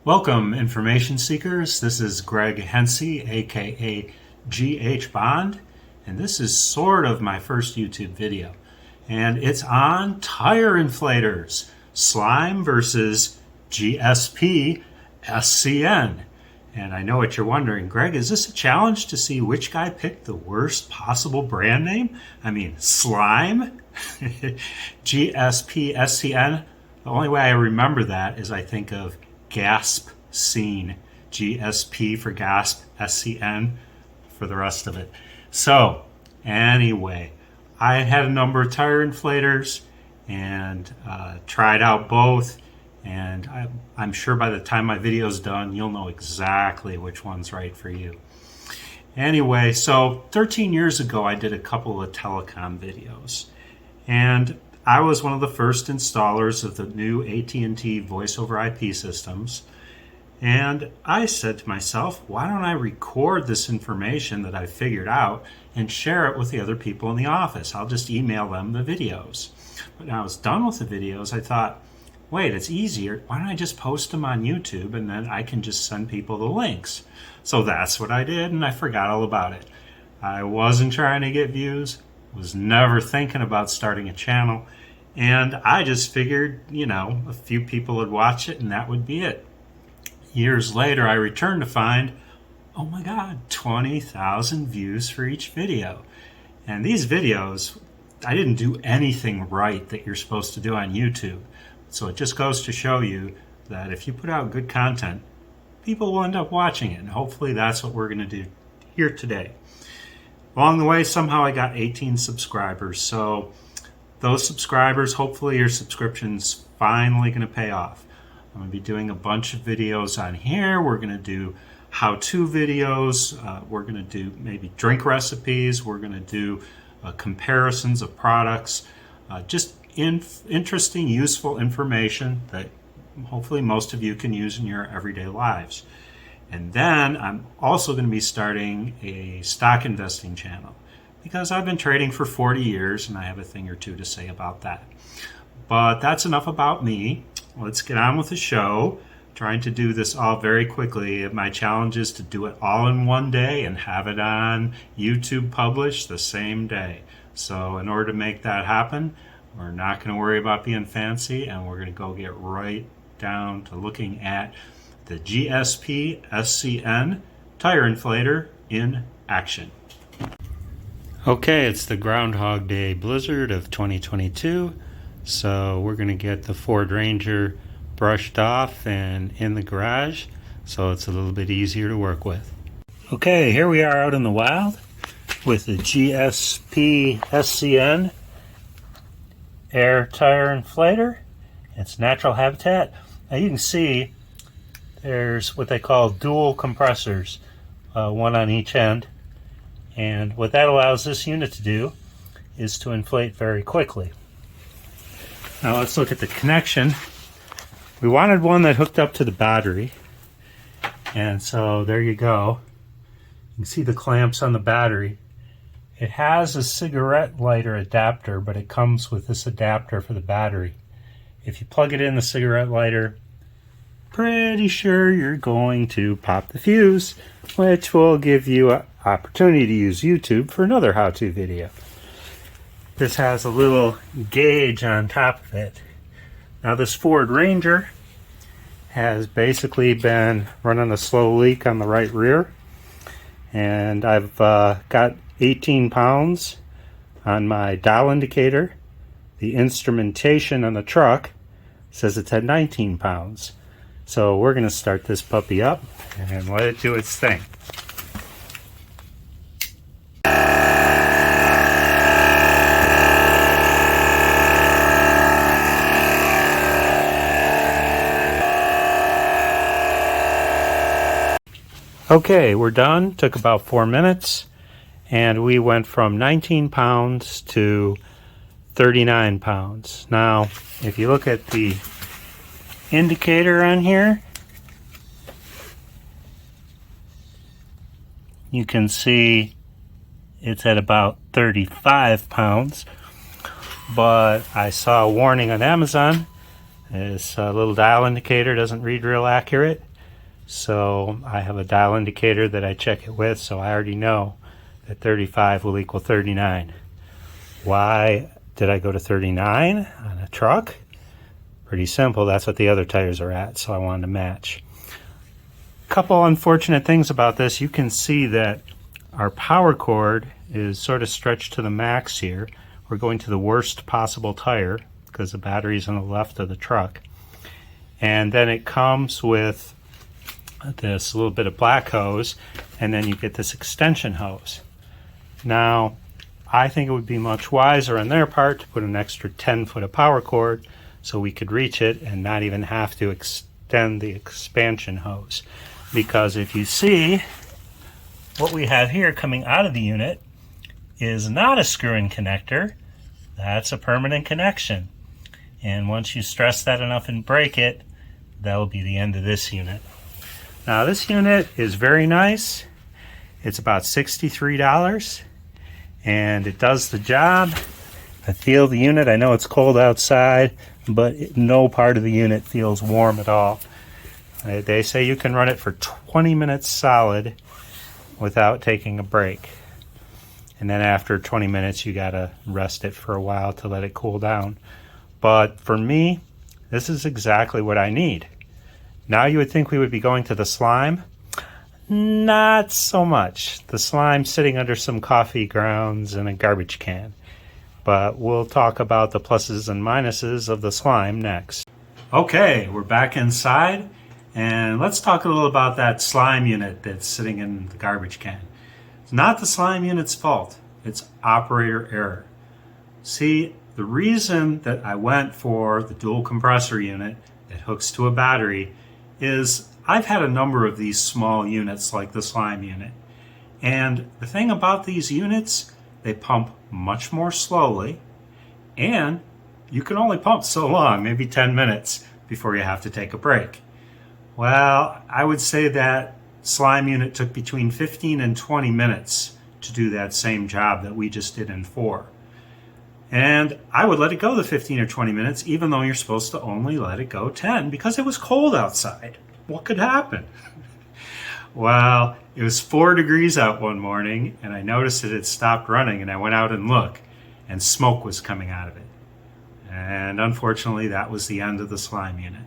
Welcome, information seekers. This is Greg Hensey, aka GH Bond, and this is sort of my first YouTube video. And it's on tire inflators, slime versus GSPSCN. And I know what you're wondering, Greg, is this a challenge to see which guy picked the worst possible brand name? I mean, slime? GSPSCN? The only way I remember that is I think of gasp scene, GSP for gasp, SCN for the rest of it. So anyway, I had a number of tire inflators and tried out both, and I'm sure by the time my video is done you'll know exactly which one's right for you. Anyway, so 13 years ago I did a couple of telecom videos, and I was one of the first installers of the new AT&T voice over IP systems, and I said to myself, why don't I record this information that I figured out and share it with the other people in the office? I'll just email them the videos. But when I was done with the videos, I thought, wait, it's easier. Why don't I just post them on YouTube and then I can just send people the links? So that's what I did, and I forgot all about it. I wasn't trying to get views, was never thinking about starting a channel, and I just figured, a few people would watch it and that would be it. Years later, I returned to find, oh my God, 20,000 views for each video. And these videos, I didn't do anything right that you're supposed to do on YouTube. So it just goes to show you that if you put out good content, people will end up watching it. And hopefully that's what we're going to do here today. Along the way, somehow I got 18 subscribers. So those subscribers, hopefully your subscription's finally going to pay off. I'm going to be doing a bunch of videos on here. We're going to do how-to videos. We're going to do maybe drink recipes. We're going to do comparisons of products. Just interesting, useful information that hopefully most of you can use in your everyday lives. And then I'm also going to be starting a stock investing channel, because I've been trading for 40 years and I have a thing or two to say about that. But that's enough about me. Let's get on with the show. Trying to do this all very quickly. My challenge is to do it all in one day and have it on YouTube published the same day. So in order to make that happen, we're not going to worry about being fancy, and we're going to go get right down to looking at the GSPSCN tire inflator in action. Okay, it's the Groundhog Day blizzard of 2022, so we're going to get the Ford Ranger brushed off and in the garage so it's a little bit easier to work with. Okay, here we are out in the wild with the GSPSCN air tire inflator. It's natural habitat. Now you can see there's what they call dual compressors, one on each end. And what that allows this unit to do is to inflate very quickly. Now let's look at the connection. We wanted one that hooked up to the battery. And so there you go. You can see the clamps on the battery. It has a cigarette lighter adapter, but it comes with this adapter for the battery. If you plug it in the cigarette lighter, pretty sure you're going to pop the fuse, which will give you an opportunity to use YouTube for another how-to video. This has a little gauge on top of it. Now this Ford Ranger has basically been running a slow leak on the right rear, and I've got 18 pounds on my dial indicator. The instrumentation on the truck says it's at 19 pounds. So we're going to start this puppy up and let it do its thing. Okay, we're done. Took about 4 minutes, and we went from 19 pounds to 39 pounds. Now, if you look at the indicator on here, you can see it's at about 35 pounds, but I saw a warning on Amazon. This little dial indicator doesn't read real accurate, So I have a dial indicator that I check it with, so I already know that 35 will equal 39. Why did I go to 39 on a truck? Pretty simple, that's what the other tires are at, so I wanted to match. A couple unfortunate things about this. You can see that our power cord is sort of stretched to the max here. We're going to the worst possible tire because the battery's on the left of the truck. And then it comes with this little bit of black hose, and then you get this extension hose. Now, I think it would be much wiser on their part to put an extra 10 foot of power cord so we could reach it and not even have to extend the expansion hose. Because if you see, what we have here coming out of the unit is not a screw-in connector, that's a permanent connection. And once you stress that enough and break it, that'll be the end of this unit. Now this unit is very nice. It's about $63 and it does the job. I feel the unit. I know it's cold outside, but no part of the unit feels warm at all. They say you can run it for 20 minutes solid without taking a break. And then after 20 minutes, you gotta rest it for a while to let it cool down. But for me, this is exactly what I need. Now you would think we would be going to the slime. Not so much. The slime sitting under some coffee grounds and a garbage can. But we'll talk about the pluses and minuses of the slime next. Okay, we're back inside, and let's talk a little about that slime unit that's sitting in the garbage can. It's not the slime unit's fault, it's operator error. See, the reason that I went for the dual compressor unit that hooks to a battery is I've had a number of these small units like the slime unit. And the thing about these units, they pump much more slowly, and you can only pump so long, maybe 10 minutes before you have to take a break. Well, I would say that slime unit took between 15 and 20 minutes to do that same job that we just did in 4. And I would let it go the 15 or 20 minutes, even though you're supposed to only let it go 10 because it was cold outside. What could happen? Well, it was 4 degrees out one morning, and I noticed it had stopped running, and I went out and looked, and smoke was coming out of it. And unfortunately, that was the end of the slime unit.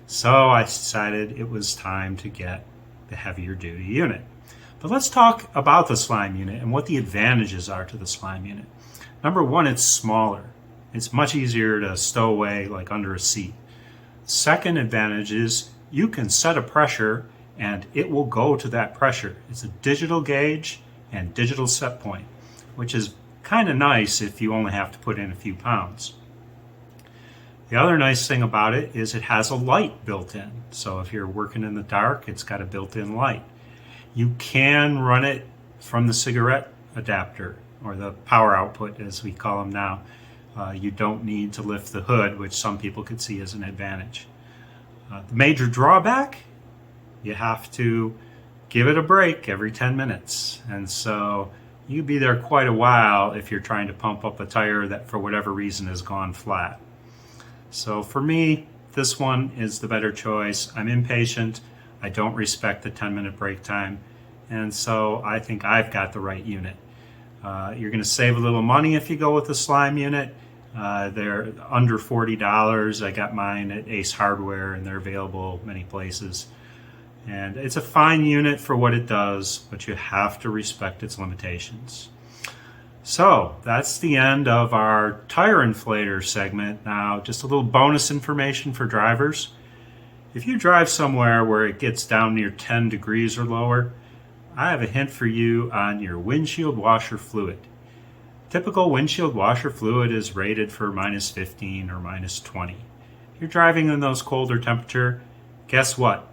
So I decided it was time to get the heavier duty unit. But let's talk about the slime unit and what the advantages are to the slime unit. Number one, it's smaller. It's much easier to stow away like under a seat. Second advantage is you can set a pressure and it will go to that pressure. It's a digital gauge and digital set point, which is kind of nice if you only have to put in a few pounds. The other nice thing about it is it has a light built in. So if you're working in the dark, it's got a built-in light. You can run it from the cigarette adapter, or the power output as we call them now. You don't need to lift the hood, which some people could see as an advantage. The major drawback, you have to give it a break every 10 minutes. And so you'd be there quite a while if you're trying to pump up a tire that for whatever reason has gone flat. So for me, this one is the better choice. I'm impatient. I don't respect the 10-minute break time. And so I think I've got the right unit. You're going to save a little money if you go with the slime unit. They're under $40. I got mine at Ace Hardware, and they're available many places. And it's a fine unit for what it does, but you have to respect its limitations. So that's the end of our tire inflator segment. Now, just a little bonus information for drivers. If you drive somewhere where it gets down near 10 degrees or lower, I have a hint for you on your windshield washer fluid. Typical windshield washer fluid is rated for minus 15 or minus 20. If you're driving in those colder temperature, guess what?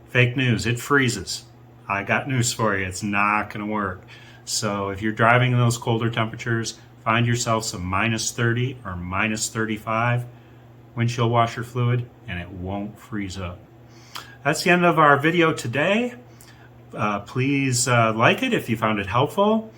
Fake news, it freezes. I got news for you, it's not going to work. So if you're driving in those colder temperatures, find yourself some minus 30 or minus 35 windshield washer fluid, and it won't freeze up. That's the end of our video today. Please like it if you found it helpful.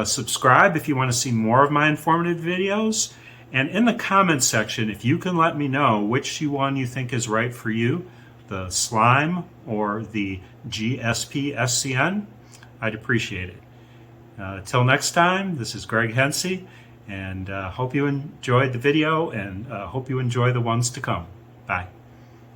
Subscribe if you want to see more of my informative videos. And in the comments section, if you can let me know which one you think is right for you, the slime or the GSPSCN, I'd appreciate it. Till next time, this is Greg Hensey, and hope you enjoyed the video, and hope you enjoy the ones to come. Bye.